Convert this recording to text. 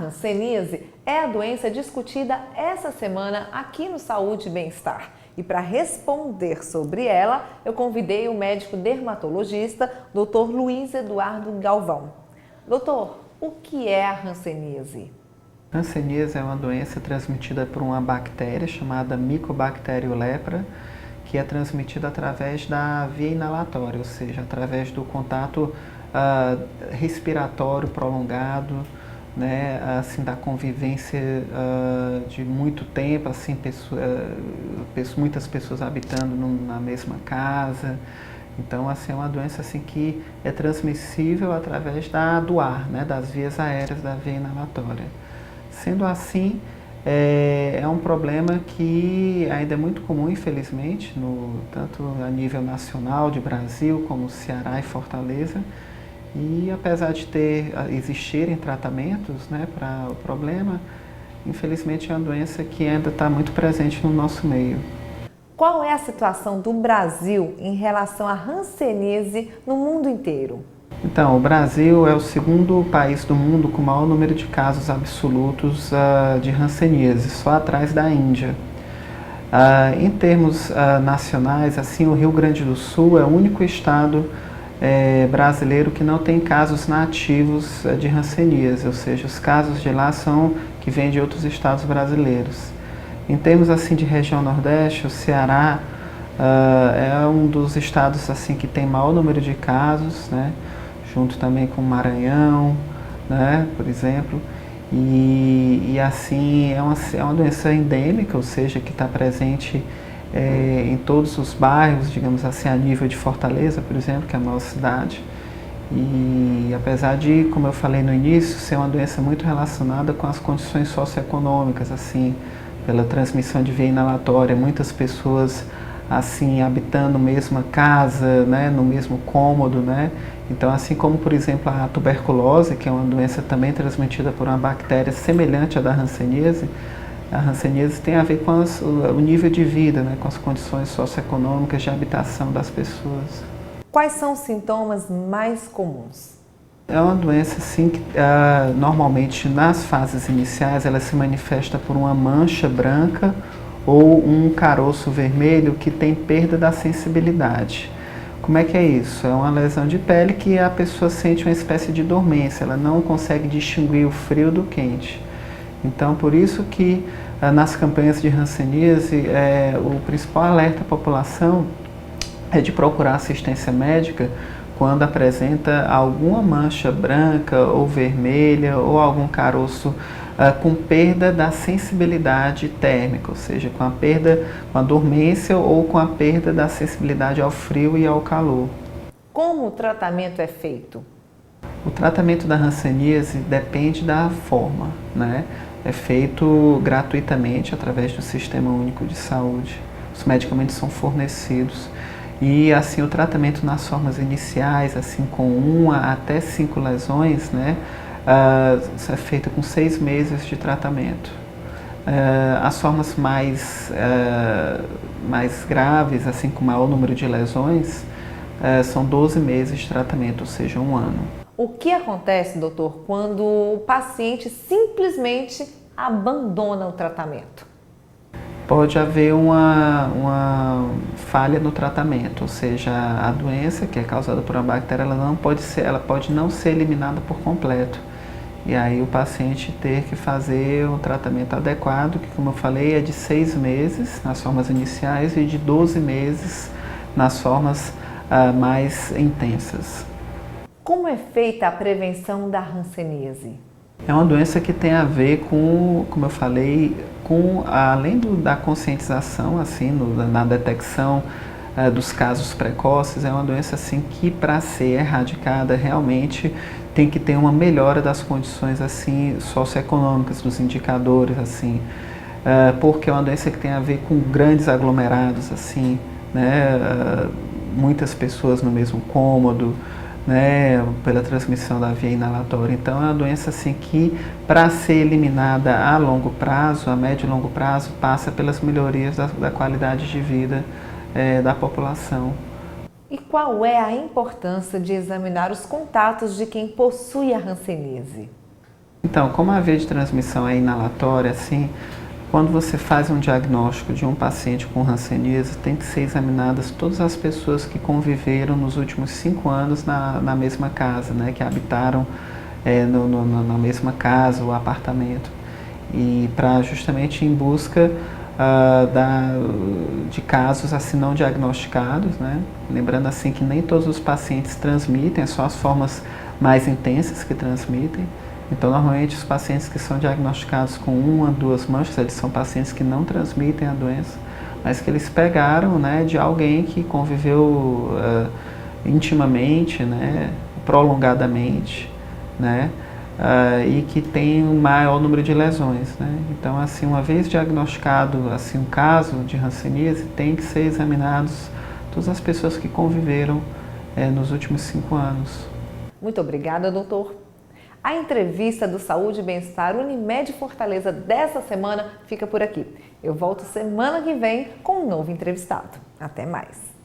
hanseníase é a doença discutida essa semana aqui no Saúde e Bem-Estar. E para responder sobre ela, eu convidei o médico dermatologista, Dr. Luiz Eduardo Galvão. Doutor, o que é a hanseníase? Hanseníase é uma doença transmitida por uma bactéria chamada Mycobacterium lepra, que é transmitida através da via inalatória, ou seja, através do contato respiratório prolongado, né, assim, da convivência de muito tempo, assim, muitas pessoas habitando na mesma casa. Então, assim, é uma doença assim, que é transmissível através do ar, né, das vias aéreas da via inalatória. Sendo assim, é um problema que ainda é muito comum, infelizmente, tanto a nível nacional de Brasil, como Ceará e Fortaleza. E apesar de existirem tratamentos, né, para o problema, infelizmente é uma doença que ainda está muito presente no nosso meio. Qual é a situação do Brasil em relação à hanseníase no mundo inteiro? Então, o Brasil é o segundo país do mundo com o maior número de casos absolutos de hanseníase, só atrás da Índia. Em termos nacionais, assim, o Rio Grande do Sul é o único estado brasileiro que não tem casos nativos de hanseníase, ou seja, os casos de lá são que vêm de outros estados brasileiros. Em termos assim de região Nordeste, o Ceará é um dos estados assim que tem maior número de casos, né, junto também com o Maranhão, né, por exemplo. E assim é uma doença endêmica, ou seja, que está presente em todos os bairros, digamos assim, a nível de Fortaleza, por exemplo, que é a maior cidade. E apesar de, como eu falei no início, ser uma doença muito relacionada com as condições socioeconômicas, assim, pela transmissão de via inalatória, muitas pessoas assim habitando a mesma casa, né, no mesmo cômodo, né? Então, assim como, por exemplo, a tuberculose, que é uma doença também transmitida por uma bactéria semelhante à da hanseníase, a hanseníase tem a ver com o nível de vida, né, com as condições socioeconômicas de habitação das pessoas. Quais são os sintomas mais comuns? É uma doença assim que normalmente nas fases iniciais ela se manifesta por uma mancha branca ou um caroço vermelho que tem perda da sensibilidade. Como é que é isso? É uma lesão de pele que a pessoa sente uma espécie de dormência, ela não consegue distinguir o frio do quente. Então, por isso que nas campanhas de hanseníase, o principal alerta à população é de procurar assistência médica quando apresenta alguma mancha branca ou vermelha ou algum caroço com perda da sensibilidade térmica, ou seja, com a dormência ou com a perda da sensibilidade ao frio e ao calor. Como o tratamento é feito? O tratamento da hanseníase depende da forma, né? É feito gratuitamente através do Sistema Único de Saúde. Os medicamentos são fornecidos. E assim o tratamento nas formas iniciais, assim com 1 até 5 lesões, né, é feito com 6 meses de tratamento. As formas mais graves, assim com maior número de lesões, são 12 meses de tratamento, ou seja, 1 ano. O que acontece, doutor, quando o paciente simplesmente abandona o tratamento? Pode haver uma falha no tratamento, ou seja, a doença que é causada por uma bactéria, ela pode não ser eliminada por completo. E aí o paciente ter que fazer um tratamento adequado, que como eu falei é de 6 meses nas formas iniciais e de 12 meses nas formas mais intensas. Como é feita a prevenção da hanseníase? É uma doença que tem a ver com, como eu falei, além da conscientização, assim, na detecção dos casos precoces, é uma doença assim que para ser erradicada realmente tem que ter uma melhora das condições assim socioeconômicas, dos indicadores, assim, porque é uma doença que tem a ver com grandes aglomerados, assim, né, muitas pessoas no mesmo cômodo, né, pela transmissão da via inalatória. Então é uma doença assim que, para ser eliminada a longo prazo, a médio e longo prazo, passa pelas melhorias da qualidade de vida da população. E qual é a importância de examinar os contatos de quem possui a hanseníase? Então, como a via de transmissão é inalatória, assim, quando você faz um diagnóstico de um paciente com hanseníase, tem que ser examinadas todas as pessoas que conviveram nos últimos 5 anos na mesma casa, né, que habitaram na mesma casa ou apartamento, e para justamente em busca de casos assim não diagnosticados, né? Lembrando assim que nem todos os pacientes transmitem, é só as formas mais intensas que transmitem. Então, normalmente, os pacientes que são diagnosticados com 1 a 2 manchas, eles são pacientes que não transmitem a doença, mas que eles pegaram, né, de alguém que conviveu intimamente, né, prolongadamente, né, e que tem um maior número de lesões, né. Então, assim, uma vez diagnosticado assim, um caso de hanseníase, tem que ser examinados todas as pessoas que conviveram nos últimos 5 anos. Muito obrigada, doutor. A entrevista do Saúde e Bem-Estar Unimed Fortaleza dessa semana fica por aqui. Eu volto semana que vem com um novo entrevistado. Até mais!